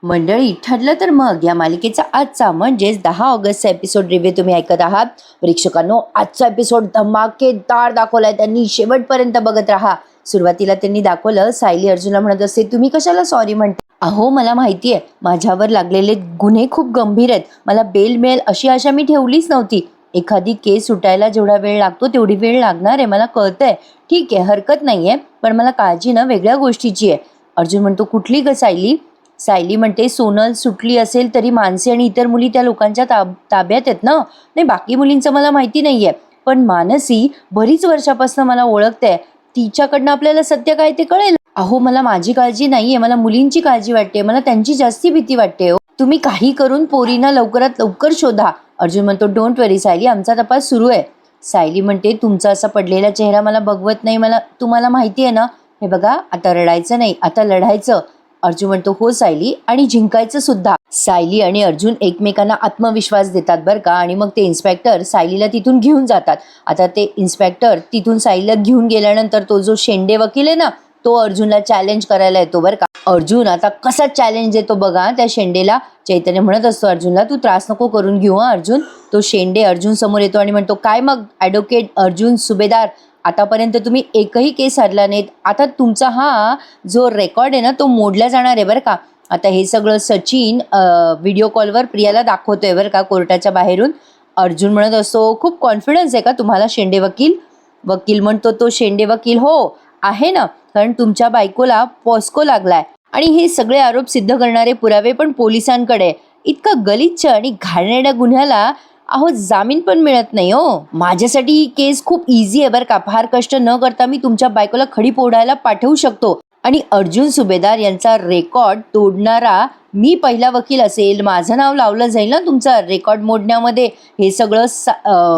मंडळी, ठरलं तर मग या मालिकेचा आजचा म्हणजेच 10 ऑगस्टचा एपिसोड रिव्ह्यू तुम्ही ऐकत आहात. प्रेक्षकांनो, आजचा एपिसोड धमाकेदार दाखवलाय त्यांनी, शेवटपर्यंत बघत राहा. सुरुवातीला त्यांनी दाखवलं सायली अर्जुनला म्हणत असते, तुम्ही कशाला सॉरी म्हणता? अहो, मला माहिती आहे माझ्यावर लागलेले गुन्हे खूप गंभीर आहेत, मला बेल मिळेल अशी आशा मी ठेवलीच नव्हती. एखादी केस सुटायला जेवढा वेळ लागतो तेवढी वेळ लागणार आहे, मला कळतंय. ठीक आहे, हरकत नाहीये, पण मला काळजी ना वेगळ्या गोष्टीची आहे. अर्जुन म्हणतो, कुठली ग सायली? सायली म्हणते, सोनल सुटली असेल तरी मानसी आणि इतर मुली त्या लोकांच्या ताब्यात आहेत ना. नाही, बाकी मुलींचं मला माहिती नाहीये, पण मानसी बरीच वर्षापासून मला ओळखते, तिच्याकडनं आपल्याला सत्य काय ते कळेल. अहो, मला माझी काळजी नाहीये, मला मुलींची काळजी वाटते, मला त्यांची जास्ती भीती वाटते. हो, तुम्ही काही करून पोरींना लवकरात लवकर शोधा. अर्जुन म्हणतो, डोंट वरी सायली, आमचा तपास सुरू आहे. सायली म्हणते, तुमचा असा पडलेला चेहरा मला बघवत नाही, मला तुम्हाला माहिती आहे ना. हे बघा, आता रडायचं नाही, आता लढायचं. अर्जुन म्हणतो, हो सायली, आणि जिंकायचं सुद्धा. सायली आणि अर्जुन एकमेकांना आत्मविश्वास देतात बरं का. आणि मग ते इन्स्पेक्टर सायलीला तिथून घेऊन जातात. आता ते इन्स्पेक्टर तिथून सायलीला घेऊन गेल्यानंतर तो जो शेंडे वकील आहे ना, तो अर्जुनला चॅलेंज करायला येतो बरं का. अर्जुन आता कसा चॅलेंज देतो बघा त्या शेंडेला. चैतन्य म्हणत असतो अर्जुनला, तू त्रास नको करून घेऊ अर्जुन. तो शेंडे अर्जुन समोर येतो आणि म्हणतो, काय मग ॲडव्होकेट अर्जुन सुभेदार, आतापर्यंत तुम्ही एकही केस हरला नाहीत, आता तुमचा हा जो रेकॉर्ड आहे ना तो मोडला जाणार आहे बरं का. आता हे सगळं सचिन व्हिडिओ कॉलवर प्रियाला दाखवतोय बरं का कोर्टाच्या बाहेरून. अर्जुन म्हणत असतो, खूप कॉन्फिडन्स आहे का तुम्हाला शेंडे वकील? वकील म्हणतो, तो शेंडे वकील, हो आहे ना, कारण तुमच्या बायकोला पॉस्को लागलाय आणि हे सगळे आरोप सिद्ध करणारे पुरावे पण पोलिसांकडे. इतका गलिच्छ आणि घाणेरड्या गुन्ह्याला अहो जामीन पण मिळत नाही. हो, माझ्यासाठी ही केस खूप इझी आहे बरं का. फार कष्ट न करता मी तुमच्या बायकोला खडी फोडायला पाठवू शकतो आणि अर्जुन सुभेदार यांचा रेकॉर्ड तोडणारा मी पहिला वकील असेल, माझं नाव लावलं जाईल ना तुमचा रेकॉर्ड मोडण्यामध्ये. हे सगळं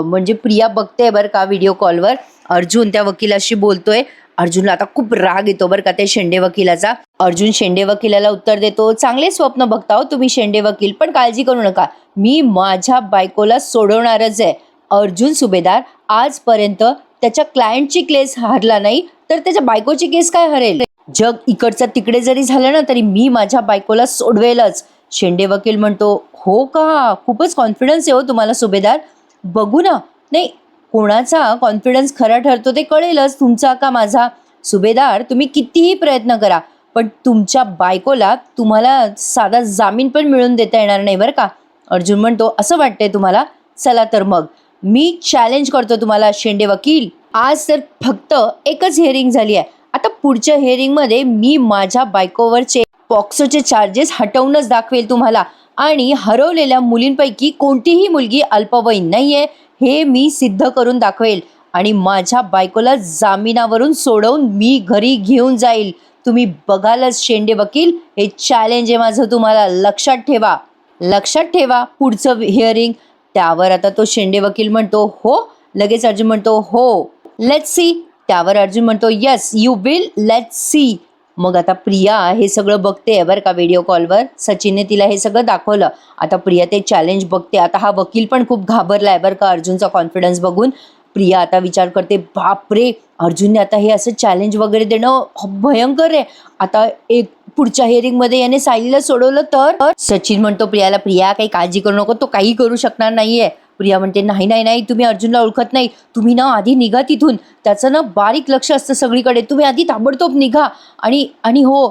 म्हणजे प्रिया बघते बरं का व्हिडिओ कॉलवर. अर्जुन त्या वकिलाशी बोलतोय. अर्जुनला आता खूप राग येतो बरं का त्या शेंडे वकिलाचा. अर्जुन शेंडे वकिलाला उत्तर देतो, चांगले स्वप्न बघता हो तुम्ही शेंडे वकील, पण काळजी करू नका, मी माझ्या बायकोला सोडवणारच आहे. अर्जुन सुभेदार आजपर्यंत त्याच्या क्लायंटची केस हरला नाही, तर त्याच्या बायकोची केस काय हरेल? जग इकडचं तिकडे जरी झालं ना तरी मी माझ्या बायकोला सोडवेलच. शेंडे वकील म्हणतो, हो का, खूपच कॉन्फिडन्स आहे हो तुम्हाला सुभेदार. बघू ना, नाही कोणाचा कॉन्फिडन्स खरा ठरतो ते कळेलच, तुमचा का माझा. सुभेदार, तुम्ही कितीही प्रयत्न करा, पण तुमच्या बायकोला तुम्हाला साधा जामीन पण मिळून देता येणार नाही बरं का. अर्जुन म्हणतो, असं वाटतंय तुम्हाला? चला तर मग मी चॅलेंज करतो तुम्हाला शेंडे वकील. आज तर फक्त एकच हिअरिंग झाली आहे, आता पुढच्या हिअरिंगमध्ये मी माझ्या बायकोवरचे पॉक्सोचे चार्जेस हटवूनच दाखवेल तुम्हाला, आणि हरवलेल्या मुलींपैकी कोणतीही मुलगी अल्पवयीन नाहीये हे मी सिद्ध करून दाखवेल, आणि माझ्या बायकोला जामिनावरून सोडवून मी घरी घेऊन जाईल. तुम्ही बघालच शेंडे वकील, हे चॅलेंज आहे माझं तुम्हाला, लक्षात ठेवा. लक्षात ठेवा पुढचं हिअरिंग. त्यावर आता तो शेंडे वकील म्हणतो, हो. लगेच अर्जुन म्हणतो, हो, लेट्स सी. त्यावर अर्जुन म्हणतो, yes you will, let's see. मग आता प्रिया हे सगळं बघते बरं का व्हिडिओ कॉलवर. सचिनने तिला हे सगळं दाखवलं. आता प्रिया ते चॅलेंज बघते. आता हा वकील पण खूप घाबरलाय बरं का अर्जुनचा कॉन्फिडन्स बघून. प्रिया आता विचार करते, बापरे, अर्जुनने आता हे असं चॅलेंज वगैरे देणं भयंकर आहे. आता एक पुढच्या हिअरिंगमध्ये याने सायलीला सोडवलं तर. सचिन म्हणतो प्रियाला, प्रिया काही काळजी करू नको, तो काही करू शकणार नाहीये. प्रिया म्हणते, नाही नाही नाही, तुम्ही अर्जुनला ओळखत नाही, तुम्ही ना आधी निघा तिथून, त्याचं ना बारीक लक्ष असतं सगळीकडे, तुम्ही आधी ताबडतोब निघा. आणि हो,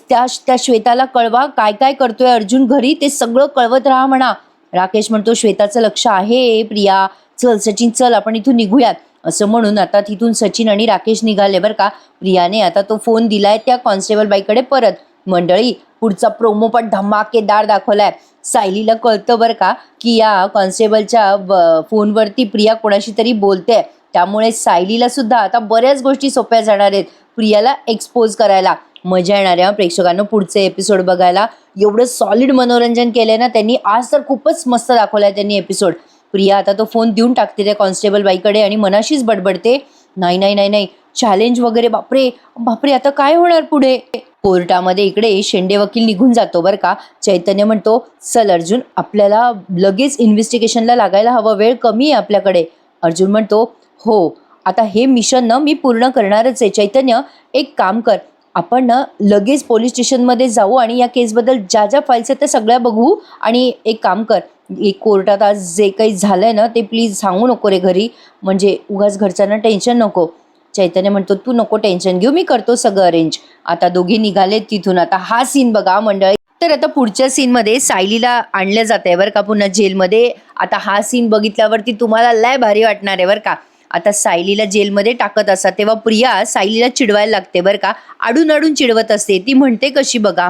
त्या श्वेताला कळवा काय काय करतोय अर्जुन घरी, ते सगळं कळवत राहा म्हणा. राकेश म्हणतो, श्वेताचं लक्ष आहे प्रिया, चल सचिन चल आपण इथून निघूयात. असं म्हणून आता तिथून सचिन आणि राकेश निघाले बरं का. प्रियाने आता तो फोन दिलाय त्या कॉन्स्टेबल बाईकडे परत. मंडळी, पुढचा प्रोमो पण धमाकेदार दाखवलाय. सायलीला कळतं बरं का की या कॉन्स्टेबलच्या फोनवरती प्रिया कोणाशी तरी बोलते, त्यामुळे सायलीला सुद्धा आता बऱ्याच गोष्टी सोप्या जाणार आहेत प्रियाला एक्सपोज करायला. मजा येणार आहे प्रेक्षकांना पुढचे एपिसोड बघायला. एवढं सॉलिड मनोरंजन केलंय ना त्यांनी आज, तर खूपच मस्त दाखवलाय त्यांनी एपिसोड. प्रिया आता तो फोन देऊन टाकते त्या कॉन्स्टेबल बाईकडे आणि मनाशीच बडबडते, नाही नाही नाही नाही, चॅलेंज वगैरे, बापरे बापरे, आता काय होणार पुढे. कोर्टामध्ये इकडे शेंडे वकील निघून जातो बरं का. चैतन्य म्हणतो, चल अर्जुन, आपल्याला लगेच इन्व्हेस्टिगेशनला लागायला हवं, वेळ कमी आहे आपल्याकडे. अर्जुन म्हणतो, हो, आता हे मिशन ना मी पूर्ण करणारच आहे. चैतन्य, एक काम कर, आपण ना लगेच पोलीस स्टेशनमध्ये जाऊ आणि या केसबद्दल ज्या ज्या फाईल्स आहेत त्या सगळ्या बघू. आणि एक काम कर, एक कोर्टात आज जे काही झालंय ना ते प्लीज सांगू नको रे घरी, म्हणजे उगाच घरच्यांना टेन्शन नको. चैतन्य म्हणतो तू नको टेन्शन घेऊ, मी करतो सगळं अरेंज. आता दोघी निघाले तिथून. आता हा सीन बघा मंडळी. तर आता पुढच्या सीनमध्ये सायलीला आणलं जात आहे बरं का पुन्हा जेलमध्ये. आता हा सीन बघितल्यावरती तुम्हाला लय भारी वाटणार आहे बरं का. आता सायलीला जेलमध्ये टाकत असतात तेव्हा प्रिया सायलीला चिडवायला लागते बरं का. आडून आडून चिडवत असते. ती म्हणते कशी बघा,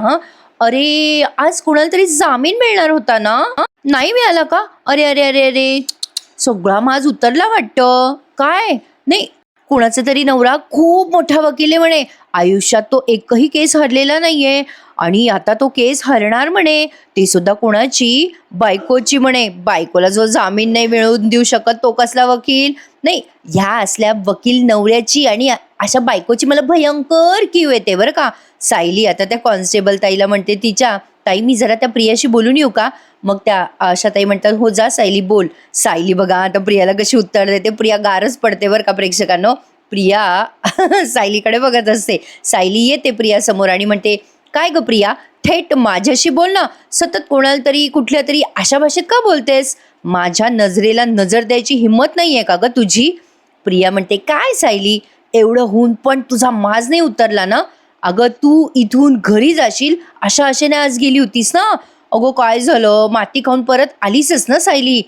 अरे आज कोणाला तरी जामीन मिळणार होता ना, नाही मिळाला का? अरे अरे अरे अरे, सगळा माज उतरला वाटतं. काय नाही, कुणाचा तरी नवरा खूप मोठा वकील आहे म्हणे, आयुष्यात तो एकही केस हरलेला नाहीये आणि आता तो केस हरणार म्हणे, ते सुद्धा कोणाची? बायकोची म्हणे. बायकोला जो जामीन नाही मिळवून देऊ शकत तो कसला वकील? नाही, ह्या असल्या वकील नवऱ्याची आणि अशा बायकोची मला भयंकर कीव येते बरं का. सायली आता त्या कॉन्स्टेबल ताईला म्हणते, तिच्या ताई मी जरा त्या प्रियाशी बोलून येऊ का? मग त्या आशा ताई म्हणतात हो जा सायली बोल. सायली बघा आता प्रियाला कशी उत्तर देते. प्रिया गारच पडते बरं का प्रेक्षकांनो. प्रिया सायलीकडे बघत असते. सायली येते प्रिया समोर आणि म्हणते, काय ग प्रिया, थेट माझ्याशी बोल ना, सतत कोणाला तरी कुठल्या तरी अशा भाषेत का बोलतेस? माझ्या नजरेला नजर द्यायची हिंमत नाहीये का ग तुझी? प्रिया म्हणते, काय सायली, एवढं होऊन पण तुझा माज नाही उतरला ना? अगं तू इथून घरी जाशील अशा आशेने आज गेली होतीस ना. अगो काय झालं, माती खाऊन परत आलीसच ना सायली,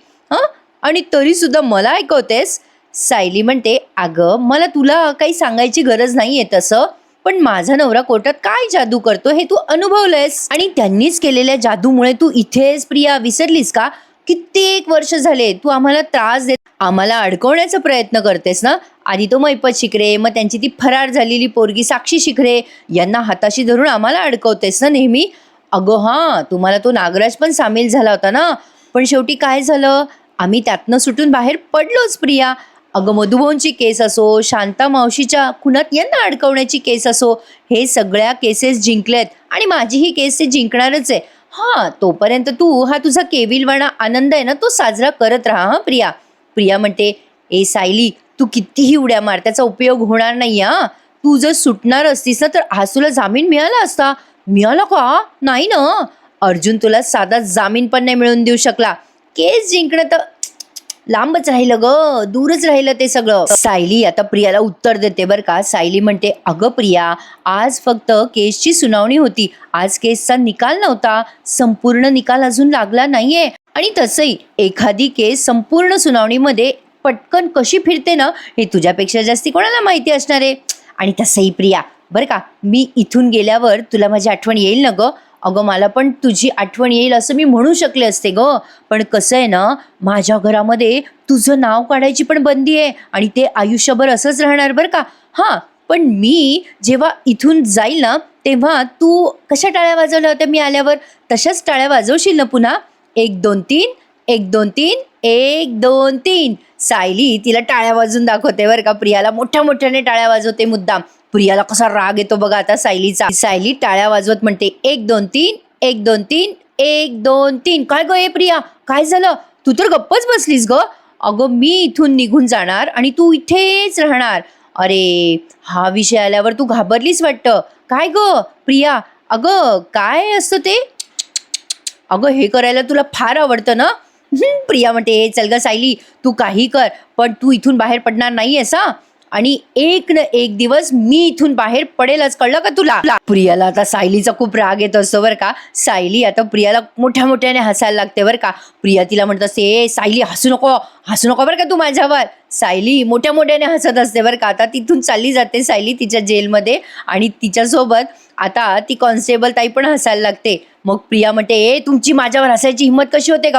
आणि तरी सुद्धा मला ऐकवतेस? सायली म्हणते, अगं मला तुला काही सांगायची गरज नाहीये तसं, पण माझा नवरा कोर्टात काय जादू करतो हे तू अनुभवलंयस आणि त्यांनीच केलेल्या जादूमुळे तू इथेच प्रिया विसरलीस का? कित्येक वर्ष झाले तू आम्हाला त्रास देत, आम्हाला अडकवण्याचा प्रयत्न करतेस ना. आधी तो मैपत शिकरे, मग त्यांची ती फरार झालेली पोरगी साक्षी शिकरे, यांना हाताशी धरून आम्हाला अडकवतेस ना नेहमी. अगं हां, तुम्हाला तो नागराज पण सामील झाला होता ना, पण शेवटी काय झालं, आम्ही त्यातनं सुटून बाहेर पडलोच प्रिया. अगं मधुभाऊंची केस असो, शांता मावशीच्या खुनात यांना अडकवण्याची केस असो, हे सगळ्या केसेस जिंकल्यात आणि माझी ही केस ते जिंकणारच आहे. तोपर्यंत तू हा तुझा केविलवाणा आनंद आहे ना तो साजरा करत राहा प्रिया. प्रिया म्हणते, ए सायली तू कितीही उड्या मार, त्याचा उपयोग होणार नाही. तू जर सुटणार असतीस ना तर आज तुला जामीन मिळाला असता. मिळाला का? नाही ना. अर्जुन तुला साधा जामीन पण नाही मिळवून देऊ शकला. केस जिंकणं तर लांबच राहिलं ग, दूरच राहिलं ते सगळं. सायली आता प्रियाला उत्तर देते बरं का. सायली म्हणते, अगं प्रिया, आज फक्त केसची सुनावणी होती, आज केसचा निकाल नव्हता, संपूर्ण निकाल अजून लागला नाहीये. आणि तसंही एखादी केस संपूर्ण सुनावणीमध्ये पटकन कशी फिरते ना हे तुझ्यापेक्षा जास्ती कोणाला माहिती असणार आहे. आणि तसंही प्रिया बरं का, मी इथून गेल्यावर तुला माझी आठवण येईल ना ग. अगं मला पण तुझी आठवण येईल असं मी म्हणू शकले असते ग, पण कसं आहे ना, माझ्या घरामध्ये तुझं नाव काढायची पण बंदी आहे आणि ते आयुष्यभर असंच राहणार बरं का. पण मी जेव्हा इथून जाईल ना तेव्हा तू कशा टाळ्या वाजवल्या होत्या मी आल्यावर, तशाच टाळ्या वाजवशील ना पुन्हा. 1 2 3, 1 2 3, 1 2 3. सायली तिला टाळ्या वाजून दाखवते बरं का. प्रियाला मोठ्या मोठ्याने टाळ्या वाजवते मुद्दाम. प्रियाला कसा राग येतो बघा आता सायलीचा. सायली टाळ्या वाजवत म्हणते, 1 2 3, 1 2 3, 1 2 3. काय ग प्रिया, काय झालं? तू तर गप्पच बसलीस ग. अगं मी इथून निघून जाणार आणि तू इथेच राहणार. अरे हा विषय आल्यावर तू घाबरलीस वाटतं. काय ग प्रिया, अगं काय असतं ते? अगं हे करायला तुला फार आवडतं ना. प्रिया म्हणते, चल ग सायली तू काही कर, पण तू इथून बाहेर पडणार नाहीयेस. आणि एक ना एक दिवस मी इथून बाहेर पडेलच, कळलं का तुला? प्रियाला आता सायलीचा खूप राग येत असतो बरं का. सायली आता प्रियाला मोठ्या मोठ्याने हसायला लागते बरं का. प्रिया तिला म्हणत असते, सायली हसू नको बरं का तू माझ्यावर. सायली मोठ्या मोठ्याने हसत असते बरं का. आता तिथून चालली जाते सायली तिच्या जेलमध्ये आणि तिच्यासोबत आता ती कॉन्स्टेबल ताई पण हसायला लागते. मग प्रिया म्हणते, तुमची माझ्यावर हसायची हिंमत कशी होते?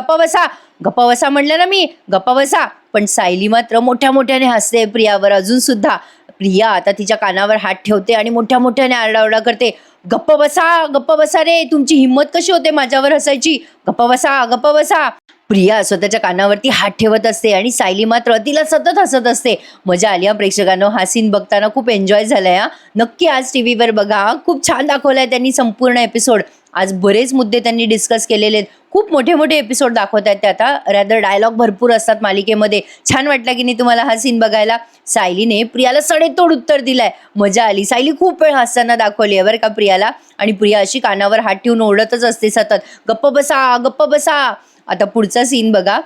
गप्पा बसा म्हणलं ना मी, गप्पा बसा. पण सायली मात्र मोठ्या मोठ्याने हसते प्रियावर अजून सुद्धा. प्रिया आता तिच्या कानावर हात ठेवते आणि मोठ्या मोठ्याने आरडाओरडा करते, गप्प बसा रे, तुमची हिंमत कशी होते माझ्यावर हसायची? गप्प बसा. प्रिया स्वतःच्या कानावरती हात ठेवत असते आणि सायली मात्र तिला सतत हसत असते. मजा आली प्रेक्षकांनो, हा सीन बघताना खूप एन्जॉय झालाय. नक्की आज टीव्हीवर बघा, खूप छान दाखवलाय त्यांनी संपूर्ण एपिसोड. आज बरेच मुद्दे त्यांनी डिस्कस केलेले आहेत. खूप मोठे मोठे एपिसोड दाखवत आहेत ते आता. रॅदर डायलॉग भरपूर असतात मालिकेमध्ये. छान वाटला की नाही तुम्हाला हा सीन बघायला? सायलीने प्रियाला सडेतोड उत्तर दिलंय. मजा आली. सायली खूप वेळ हसताना दाखवली आहे बरं का प्रियाला. आणि प्रिया अशी कानावर हात ठेवून ओरडतच असते सतत, गप्प बसा गप्प बसा. आता पुढचा सीन बघा.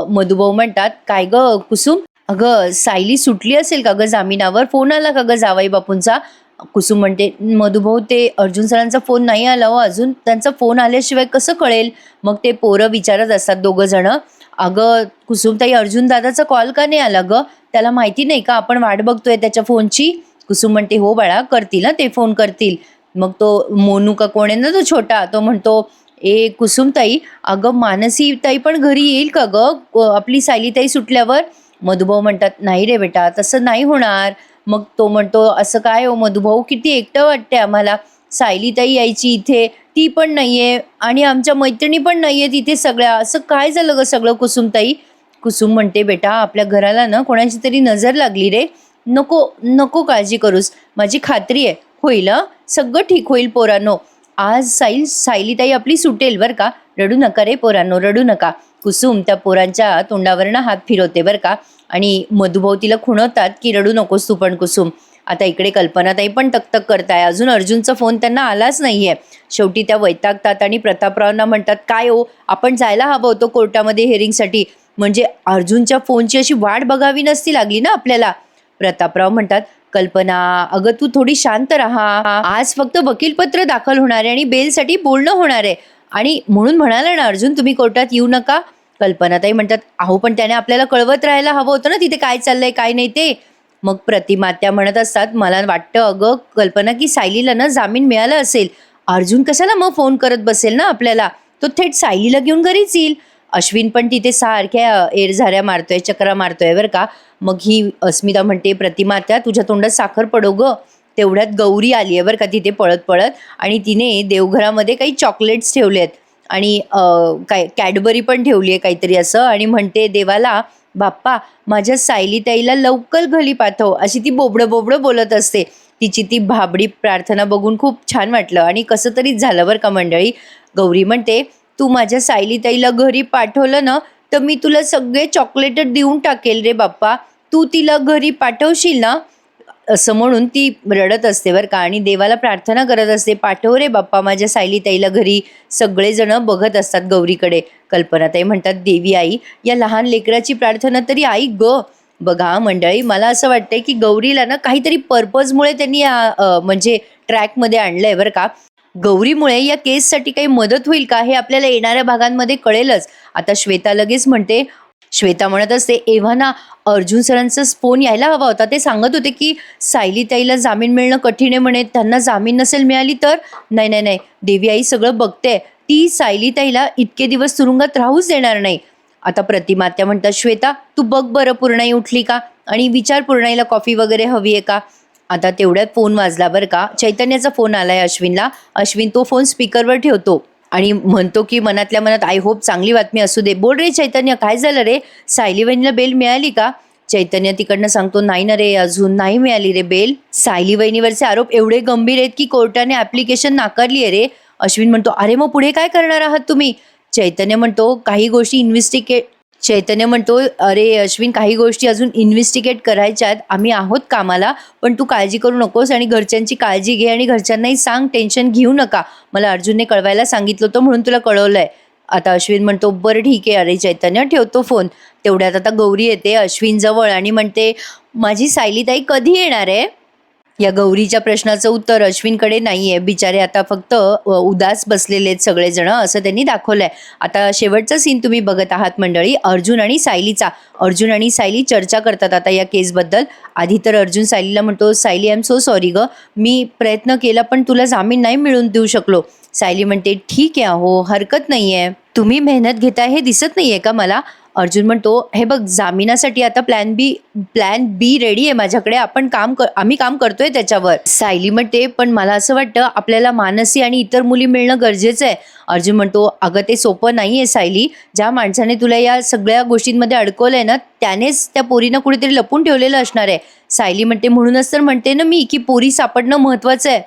मधुभाऊ म्हणतात, काय ग कुसुम, अगं सायली सुटली असेल का ग जामिनावर? फोन आला का ग जावई बापूंचा? कुसुम म्हणते, मधुभाऊ ते अर्जुन सरांचा फोन नाही आला हो अजून, त्यांचा फोन आल्याशिवाय कसं कळेल? मग ते पोरं विचारत असतात दोघं जण, अगं कुसुमताई अर्जुन दादाचा कॉल का नाही आला ग? त्याला माहिती नाही का आपण वाट बघतोय त्याच्या फोनची? कुसुम म्हणते, हो बाळा करतील ना ते, फोन करतील. मग तो मोनू का कोण आहे ना तो छोटा, तो म्हणतो, ए कुसुमताई, अगं मानसी ताई पण घरी येईल का ग आपली सायलीताई सुटल्यावर? मधुभाऊ म्हणतात, नाही रे बेटा तसं नाही होणार. मग तो म्हणतो, असं काय हो मधुभाऊ, किती एकटं वाटते आम्हाला. सायलीताई यायची इथे, ती पण नाहीये आणि आमच्या मैत्रिणी पण नाहीये तिथे सगळ्या. असं काय झालं ग सगळं कुसुमताई? कुसुम म्हणते, बेटा आपल्या घराला ना कोणाची तरी नजर लागली रे. नको नको काळजी करूस, माझी खात्री आहे होईल. सगळं ठीक होईल पोरांनो. आज सायलीताई आपली सुटेल बरं का. रडू नका रे पोरांनो, रडू नका. कुसुम त्या पोरांच्या तोंडावरनं हात फिरवते बरं का. आणि मधुभाऊ तिला खुणवतात की रडू नकोस तू पण कुसुम. आता इकडे कल्पनाताई पण तकतक करताय. अजून अर्जुनचा फोन त्यांना आलाच नाहीये. शेवटी त्या वैतागतात आणि प्रतापरावांना म्हणतात, काय हो आपण जायला हवं होतं कोर्टामध्ये हिअरिंगसाठी, म्हणजे अर्जुनच्या फोनची अशी वाट बघावी नसती लागली ना आपल्याला. प्रतापराव म्हणतात, कल्पना अगं तू थोडी शांत राहा. आज फक्त वकीलपत्र दाखल होणार आहे आणि बेलसाठी बोलणं होणार आहे आणि म्हणून म्हणाला ना अर्जुन तुम्ही कोर्टात येऊ नका. कल्पनाताई म्हणतात, अहो पण त्याने आपल्याला कळवत राहायला हवं होतं ना तिथे काय चाललंय काय नाही ते. मग प्रतिमात्या म्हणत असतात, मला वाटतं अगं कल्पना की सायलीला ना जामीन मिळाला असेल. अर्जुन कशाला मग फोन करत बसेल ना आपल्याला, तो थेट सायलीला घेऊन घरीच येईल. अश्विन पण तिथे सारख्या एरझाऱ्या मारतोय, चक्रा मारतोय बरं का. मग ही अस्मिता म्हणते, प्रतिमात्या तुझ्या तोंडात साखर पडो ग. तेवढ्यात गौरी आली आहे बरं का तिथे पळत पळत, आणि तिने देवघरामध्ये काही चॉकलेट्स ठेवले आहेत आणि काय कॅडबरी पण ठेवली आहे काहीतरी असं, आणि म्हणते देवाला, बाप्पा माझ्या सायलीताईला लवकर घरी पाठव, अशी ती बोबडं बोबडं बोलत असते. तिची ती भाबडी प्रार्थना बघून खूप छान वाटलं आणि कसं तरीच झालं बरं का मंडळी. गौरी म्हणते, तू माझ्या सायलीताईला घरी पाठवलं ना तर मी तुला सगळे चॉकलेट देऊन टाकेल रे बाप्पा, तू तिला घरी पाठवशील ना? असं म्हणून ती रडत असते बरं का आणि देवाला प्रार्थना करत असते, पाठव रे बाप्पा माझ्या सायलीताईला घरी. सगळेजण बघत असतात गौरीकडे. कल्पनाताई म्हणतात, देवी आई या लहान लेकराची प्रार्थना तरी आई ग. बघा मंडळी, मला असं वाटतंय की गौरीला ना काहीतरी पर्पजमुळे त्यांनी म्हणजे ट्रॅकमध्ये आणलंय बरं का. गौरीमुळे या केससाठी काही मदत होईल का हे आपल्याला येणाऱ्या भागांमध्ये कळेलच. आता श्वेता लगेच म्हणते, श्वेता म्हणत असते, एव्हाना अर्जुन सरांचा फोन यायला हवा होता. ते सांगत होते की सायलीताईला जामीन मिळणं कठीण आहे म्हणे, त्यांना जामीन नसेल मिळाली तर. नाही नाही नाही, देवी आई सगळं बघते, ती सायलीताईला इतके दिवस तुरुंगात राहूच देणार नाही. आता प्रतिमात्या म्हणतात, श्वेता तू बघ बरं पूर्णाई उठली का आणि विचार पूर्णाईला कॉफी वगैरे हवी आहे का. आता तेवढ्यात फोन वाजला बरं का. चैतन्याचा फोन आलाय अश्विनला. अश्विन तो फोन स्पीकरवर ठेवतो आणि म्हणतो की मनातल्या मनात, आय होप चांगली बातमी असू दे. बोल रे चैतन्य, काय झालं रे, सायली वहिनीला बेल मिळाली का? चैतन्य तिकडनं सांगतो, नाही ना रे अजून नाही मिळाली रे बेल. सायली वहिनीवरचे आरोप एवढे गंभीर आहेत की कोर्टाने ऍप्लिकेशन नाकारली आहे रे. अश्विन म्हणतो, अरे मग पुढे काय करणार आहात तुम्ही? चैतन्य म्हणतो, काही गोष्टी चैतन्य म्हणतो, अरे अश्विन काही गोष्टी अजून इन्व्हेस्टिगेट करायच्या आहेत, आम्ही आहोत कामाला, पण तू काळजी करू नकोस आणि घरच्यांची काळजी घे आणि घरच्यांनाही सांग टेन्शन घेऊ नका, मला अर्जुनने कळवायला सांगितलं होतं म्हणून तुला कळवलंय. आता अश्विन म्हणतो, बरं ठीक आहे अरे चैतन्य, ठेवतो फोन. तेवढ्यात आता गौरी येते अश्विन जवळ आणि म्हणते, माझी सायलीताई कधी येणार आहे? या गौरीच्या प्रश्नाचं उत्तर अश्विनकडे नाहीये. बिचारे आता फक्त उदास बसलेले आहेत सगळेजण, असं त्यांनी दाखवलंय. आता शेवटचा सीन तुम्ही बघत आहात मंडळी, अर्जुन आणि सायलीचा. अर्जुन आणि सायली चर्चा करतात आता या केसबद्दल. आधी तर अर्जुन सायलीला म्हणतो, Sayali I am so sorry ग, मी प्रयत्न केला पण तुला जामीन नाही मिळवून देऊ शकलो. सायली म्हणते, ठीक आहे अहो, हरकत नाहीये, तुम्ही मेहनत घेताय हे दिसत नाहीये का मला? अर्जुन म्हणतो, हे बघ जामिनासाठी आता प्लॅन बी रेडी आहे माझ्याकडे, आम्ही काम करतोय त्याच्यावर. सायली म्हणते, पण मला असं वाटतं आपल्याला मानसी आणि इतर मुली मिळणं गरजेचं आहे. अर्जुन म्हणतो, अगं ते सोपं नाहीये सायली, ज्या माणसाने तुला या सगळ्या गोष्टींमध्ये अडकवलंय ना त्यानेच त्या पोरीनं कुठेतरी लपून ठेवलेलं असणार आहे. सायली म्हणते, म्हणूनच तर म्हणते ना मी की पोरी सापडणं महत्वाचं आहे.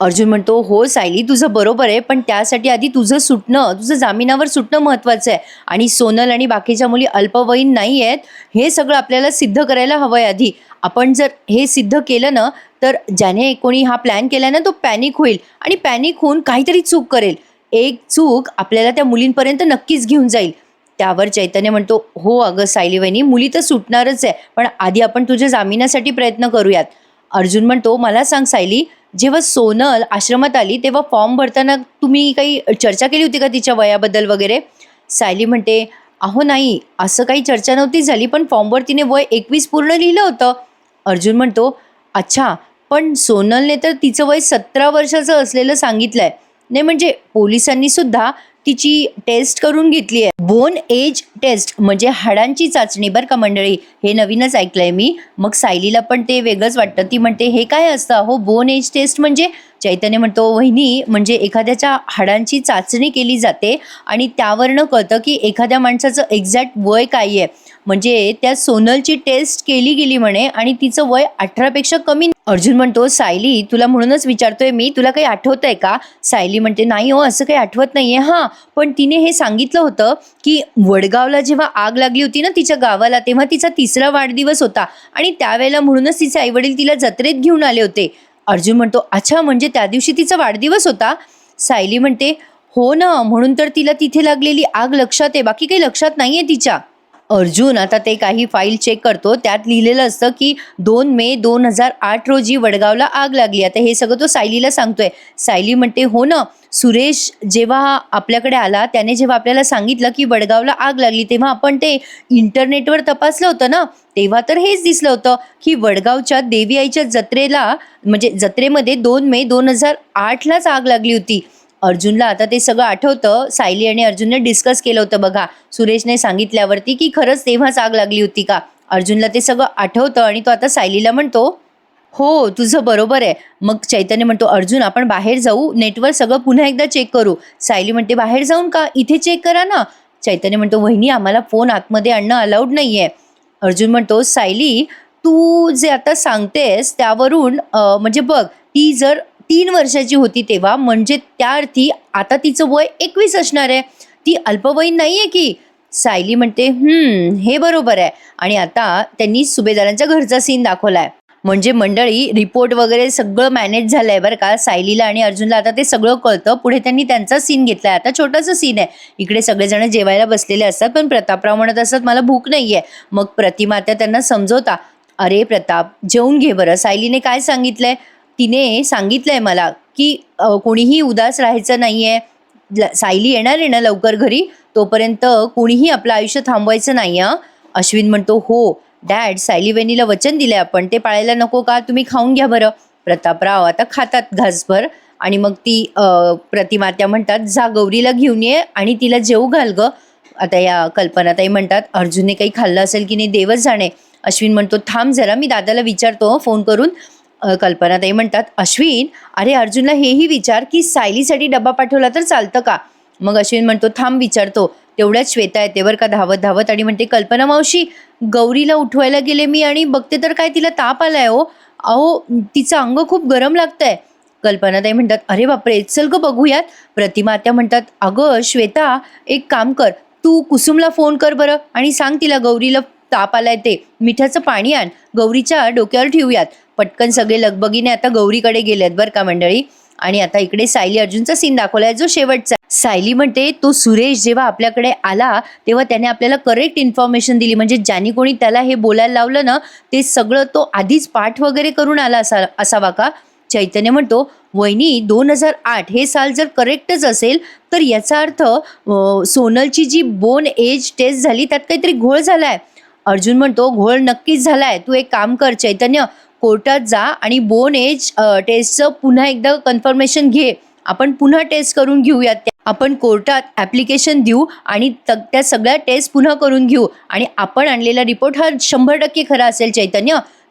अर्जुन म्हणतो, हो सायली तुझं बरोबर आहे, पण त्यासाठी आधी तुझं जामिनावर सुटणं महत्त्वाचं आहे आणि सोनल आणि बाकीच्या मुली अल्पवयीन नाही आहेत, हे सगळं आपल्याला सिद्ध करायला हवं आहे आधी. आपण जर हे सिद्ध केलं ना, तर ज्याने कोणी हा प्लॅन केला ना, तो पॅनिक होईल आणि पॅनिक होऊन काहीतरी चूक करेल. एक चूक आपल्याला त्या मुलींपर्यंत नक्कीच घेऊन जाईल. त्यावर चैतन्य म्हणतो, हो अगं सायली वहिनी, मुली तर सुटणारच आहे, पण आधी आपण तुझ्या जामिनासाठी प्रयत्न करूयात. अर्जुन म्हणतो, मला सांग सायली, जेव्हा सोनल आश्रमात आली तेव्हा फॉर्म भरताना तुम्ही काही चर्चा केली होती का तिच्या वयाबद्दल वगैरे? सायली म्हणते, अहो नाही, असं काही चर्चा नव्हती झाली, पण फॉर्मवर तिने वय 21 पूर्ण लिहिलं होतं. अर्जुन म्हणतो, अच्छा, पण सोनलने तर तिचं वय 17 वर्षाचं असलेलं सांगितलंय. नाही म्हणजे पोलिसांनी सुद्धा तिची टेस्ट करून घेतली आहे. बोन एज टेस्ट म्हणजे हाडांची चाचणी बरं का मंडळी. हे नवीनच ऐकलंय मी. मग सायलीला पण ते वेगळंच वाटतं. ती म्हणते, हे काय असतं हो बोन एज टेस्ट म्हणजे? चैतन्य म्हणतो, वहिनी म्हणजे एखाद्याच्या हाडांची चाचणी केली जाते आणि त्यावरनं कळतं की एखाद्या माणसाचं एक्झॅक्ट वय काय आहे. म्हणजे त्या सोनलची टेस्ट केली गेली म्हणे आणि तिचं वय 18पेक्षा कमी. अर्जुन म्हणतो, सायली तुला म्हणूनच विचारतोय मी, तुला काही आठवतंय का? सायली म्हणते, नाही हो असं काही आठवत नाहीये. हां, पण तिने हे सांगितलं होतं की वडगावला जेव्हा आग लागली होती ना तिच्या गावाला, तेव्हा तिचा 3रा वाढदिवस होता आणि त्यावेळेला म्हणूनच तिचे आईवडील तिला जत्रेत घेऊन आले होते. अर्जुन म्हणतो, अच्छा म्हणजे त्या दिवशी तिचा वाढदिवस होता? सायली म्हणते, हो ना, म्हणून तर तिला तिथे लागलेली आग लक्षात आहे, बाकी काही लक्षात नाहीये तिच्या. अर्जुन आता ते काही फाईल चेक करतो, त्यात लिहिलेलं असतं की 2 मे 2008 रोजी वडगावला आग लागली. आता हे सगळं तो सायलीला सांगतोय. सायली म्हणते, हो ना, सुरेश जेव्हा आपल्याकडे आला त्याने जेव्हा आपल्याला सांगितलं की वडगावला आग लागली, तेव्हा आपण ते इंटरनेटवर तपासलं होतं ना, तेव्हा तर हेच दिसलं होतं की वडगावच्या देवी आईच्या जत्रेला म्हणजे जत्रेमध्ये 2 मे 2008लाच आग लागली होती. अर्जुनला आता ते सगळं आठवतं. सायली आणि अर्जुनने डिस्कस केलं होतं बघा सुरेशने सांगितल्यावरती की खरंच तेव्हाच आग लागली होती का. अर्जुनला ते सगळं आठवतं आणि तो आता सायलीला म्हणतो, हो तुझं बरोबर आहे. मग चैतन्य म्हणतो, अर्जुन आपण बाहेर जाऊ, नेटवर सगळं पुन्हा एकदा चेक करू. सायली म्हणते, बाहेर जाऊन का, इथे चेक करा ना. चैतन्य म्हणतो, वहिनी आम्हाला फोन आतमध्ये आणणं अलाउड नाहीये. अर्जुन म्हणतो, सायली तू जे आता सांगतेस त्यावरून म्हणजे बघ, ती जर 3 वर्षाची होती तेव्हा, म्हणजे त्या अर्थी आता तिचं वय 21 असणार आहे. ती अल्पवयीन नाहीये की. सायली म्हणते, हे बरोबर आहे. आणि आता त्यांनी सुभेदारांच्या घरचा सीन दाखवलाय. म्हणजे मंडळी रिपोर्ट वगैरे सगळं मॅनेज झालंय बरं का. सायलीला आणि अर्जुनला आता ते सगळं कळतं. पुढे त्यांनी त्यांचा सीन घेतलाय. आता छोटासा सीन आहे. इकडे सगळेजण जेवायला बसलेले असतात, पण प्रतापराव म्हणत असतात, मला भूक नाहीये. मग प्रतिमा त्या त्यांना समजवता, अरे प्रताप जेवून घे बरं. सायलीने काय सांगितलंय? तिने सांगितलंय मला की कोणीही उदास राहायचं नाहीये. सायली येणार आहे ना लवकर घरी, तोपर्यंत कोणीही आपलं आयुष्य थांबवायचं नाही. अश्विन म्हणतो, हो डॅड, सायली वहिनीला वचन दिलंय आपण, ते पाळायला नको का? तुम्ही खाऊन घ्या बरं. प्रतापराव आता खातात घासभर आणि मग ती प्रतिमा त्या म्हणतात, जा गौरीला घेऊन ये आणि तिला जेवू घाल ग. आता या कल्पनाताई म्हणतात, अर्जुनने काही खाल्लं असेल की नाही देवच जाणे. अश्विन म्हणतो, थांब जरा मी दादाला विचारतो फोन करून. कल्पनाताई म्हणतात, अश्विन अरे अर्जुनला हेही विचार की सायलीसाठी डब्बा पाठवला तर चालतं का. मग अश्विन म्हणतो, थांब विचारतो. तेवढ्याच श्वेता येते बरं का धावत धावत आणि म्हणते, कल्पना मावशी गौरीला उठवायला गेले मी आणि बघते तर काय तिला ताप आलाय हो. अहो तिचं अंग खूप गरम लागतंय. कल्पनाताई म्हणतात, अरे बापरे चल ग बघूयात. प्रतिमा त्या म्हणतात, अगं श्वेता एक काम कर, तू कुसुमला फोन कर बरं आणि सांग तिला गौरीला ताप आलाय ते मिठाचं पाणी आण, गौरीच्या डोक्यावर ठेवूयात. पटकन सगळे लगबगीने आता गौरीकडे गेलेत बरं का मंडळी. आणि आता इकडे सायली अर्जुनचा सीन दाखवलाय जो शेवटचा. सायली म्हणते, तो सुरेश जेव्हा आपल्याकडे आला तेव्हा त्याने आपल्याला करेक्ट इन्फॉर्मेशन दिली, म्हणजे ज्याने कोणी त्याला हे बोलायला लावलं ना ते सगळं तो आधीच पाठ वगैरे करून आला असावा का. चैतन्य म्हणतो, वहिनी 2008 हे साल जर करेक्टच असेल तर याचा अर्थ सोनलची जी बोन एज टेस्ट झाली त्यात काहीतरी घोळ झालाय. अर्जुन म्हणतो, घोळ नक्कीच झालाय. तू एक काम कर चैतन्य, कोर्टात जा आणि बोन एज टेस्टचं पुन्हा एकदा कन्फर्मेशन घे. आपण पुन्हा टेस्ट करून घेऊयात. आपण कोर्टात ॲप्लिकेशन देऊ आणि त्या सगळ्या टेस्ट पुन्हा करून घेऊ आणि आपण आणलेला रिपोर्ट हा 100% खरा असेल.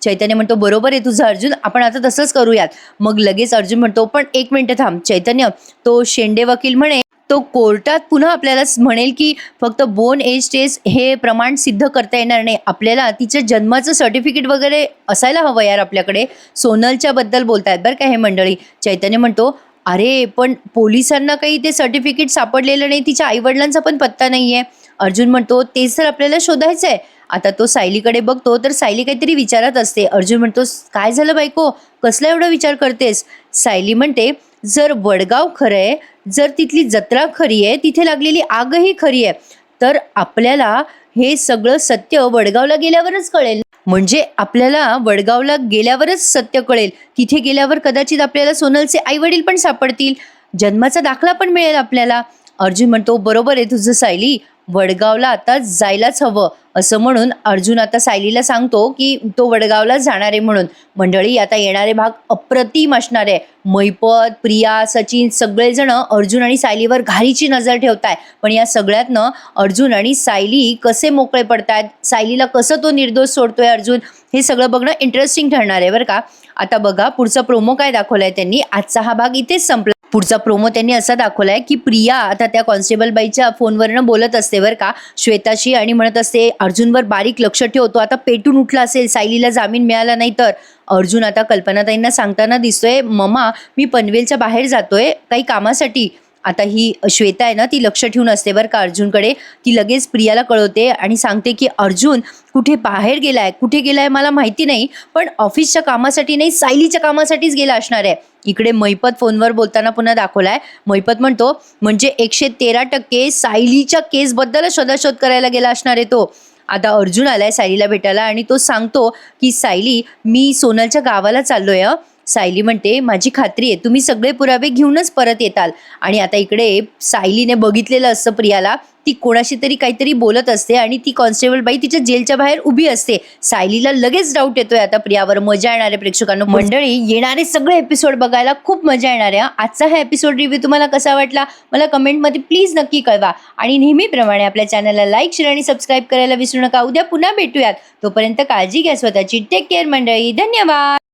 चैतन्य म्हणतो, बरोबर आहे तुझं अर्जुन, आपण आता तसंच करूयात. मग लगेच अर्जुन म्हणतो, पण 1 मिनिट थांब चैतन्य, तो शेंडे वकील म्हणे तो कोर्टात पुन्हा आपल्याला म्हणेल की फक्त बोन एज टेस्ट हे प्रमाण सिद्ध करता येणार नाही, आपल्याला तिच्या जन्माचं सर्टिफिकेट वगैरे असायला हवं यार आपल्याकडे. सोनलच्या बद्दल बोलतायत बरं का हे मंडळी. चैतन्य म्हणतो, अरे पण पोलिसांना काही ते सर्टिफिकेट सापडलेलं नाही, तिच्या आईवडिलांचा पण पत्ता नाही आहे. अर्जुन म्हणतो, तेच तर आपल्याला शोधायचं आहे. आता तो सायलीकडे बघतो तर सायली काहीतरी विचारत असते. अर्जुन म्हणतो, काय झालं बायको, कसला एवढा विचार करतेस? सायली म्हणते, जर वडगाव खरं आहे, जर तिथली जत्रा खरी आहे, तिथे लागलेली आगही खरी आहे, तर आपल्याला हे सगळं सत्य वडगावला गेल्यावरच कळेल. म्हणजे आपल्याला वडगावला गेल्यावरच सत्य कळेल. तिथे गेल्यावर कदाचित आपल्याला सोनलचे आई वडील पण सापडतील, जन्माचा दाखला पण मिळेल आपल्याला. अर्जुन म्हणतो, बरोबर आहे तुझं सायली, वडगावला आता जायलाच हवं. असं म्हणून अर्जुन आता सायलीला सांगतो की तो वडगावला जाणार आहे म्हणून. मंडळी, आता येणारे भाग अप्रतिम असणार आहे. मैपत, प्रिया, सचिन सगळेजण अर्जुन आणि सायलीवर घारीची नजर ठेवताय. पण या सगळ्यातनं अर्जुन आणि सायली कसे मोकळे पडतायत, सायलीला कसं तो निर्दोष सोडतोय अर्जुन, हे सगळं बघणं इंटरेस्टिंग ठरणार आहे बरं का. आता बघा पुढचा प्रोमो काय दाखवलाय त्यांनी. आजचा हा भाग इथेच संपला. पुढचा प्रोमो त्यांनी असा दाखवलाय की प्रिया आता त्या कॉन्स्टेबल बाईच्या फोनवरनं बोलत असते बरं का श्वेताशी, आणि म्हणत असते, अर्जुनवर बारीक लक्ष ठेवतो, आता पेटून उठला असेल, सायलीला जामीन मिळाला नाही तर. अर्जुन आता कल्पनाताईंना सांगताना दिसतोय, मम्मा मी पनवेलच्या बाहेर जातोय काही कामासाठी. आता ही श्वेता आहे ना, ती लक्ष ठेवून असते बरं का अर्जुनकडे. ती लगेच प्रियाला कळवते आणि सांगते की अर्जुन कुठे बाहेर गेलाय, कुठे गेलाय मला माहिती नाही, पण ऑफिसच्या कामासाठी नाही, सायलीच्या कामासाठीच गेला असणार आहे. इकडे मैपत फोनवर बोलताना पुन्हा दाखवलाय. मैपत म्हणतो, म्हणजे 113% सायलीच्या केसबद्दल शोधाशोध करायला गेला असणार आहे तो. आता अर्जुन आलाय सायलीला भेटायला आणि तो सांगतो की सायली, मी सोनलच्या गावाला चाललोय. सायली म्हणते, माझी खात्री आहे तुम्ही सगळे पुरावे घेऊनच परत येताल. आणि आता इकडे सायलीने बघितलेलं असतं प्रियाला, ती कोणाशी तरी काहीतरी बोलत असते आणि ती कॉन्स्टेबल बाई तिच्या जेलच्या बाहेर उभी असते. सायलीला लगेच डाऊट येतोय आता प्रियावर. मजा येणार आहे प्रेक्षकांनो. मंडळी, येणारे सगळे एपिसोड बघायला खूप मजा येणार आहे. आजचा हा एपिसोड रिव्ह्यू तुम्हाला कसा वाटला मला कमेंटमध्ये प्लीज नक्की कळवा. आणि नेहमीप्रमाणे आपल्या चॅनलला लाईक, शेअर आणि सबस्क्राईब करायला विसरू नका. उद्या पुन्हा भेटूयात. तोपर्यंत काळजी घ्या स्वतःची. टेक केअर मंडळी. धन्यवाद.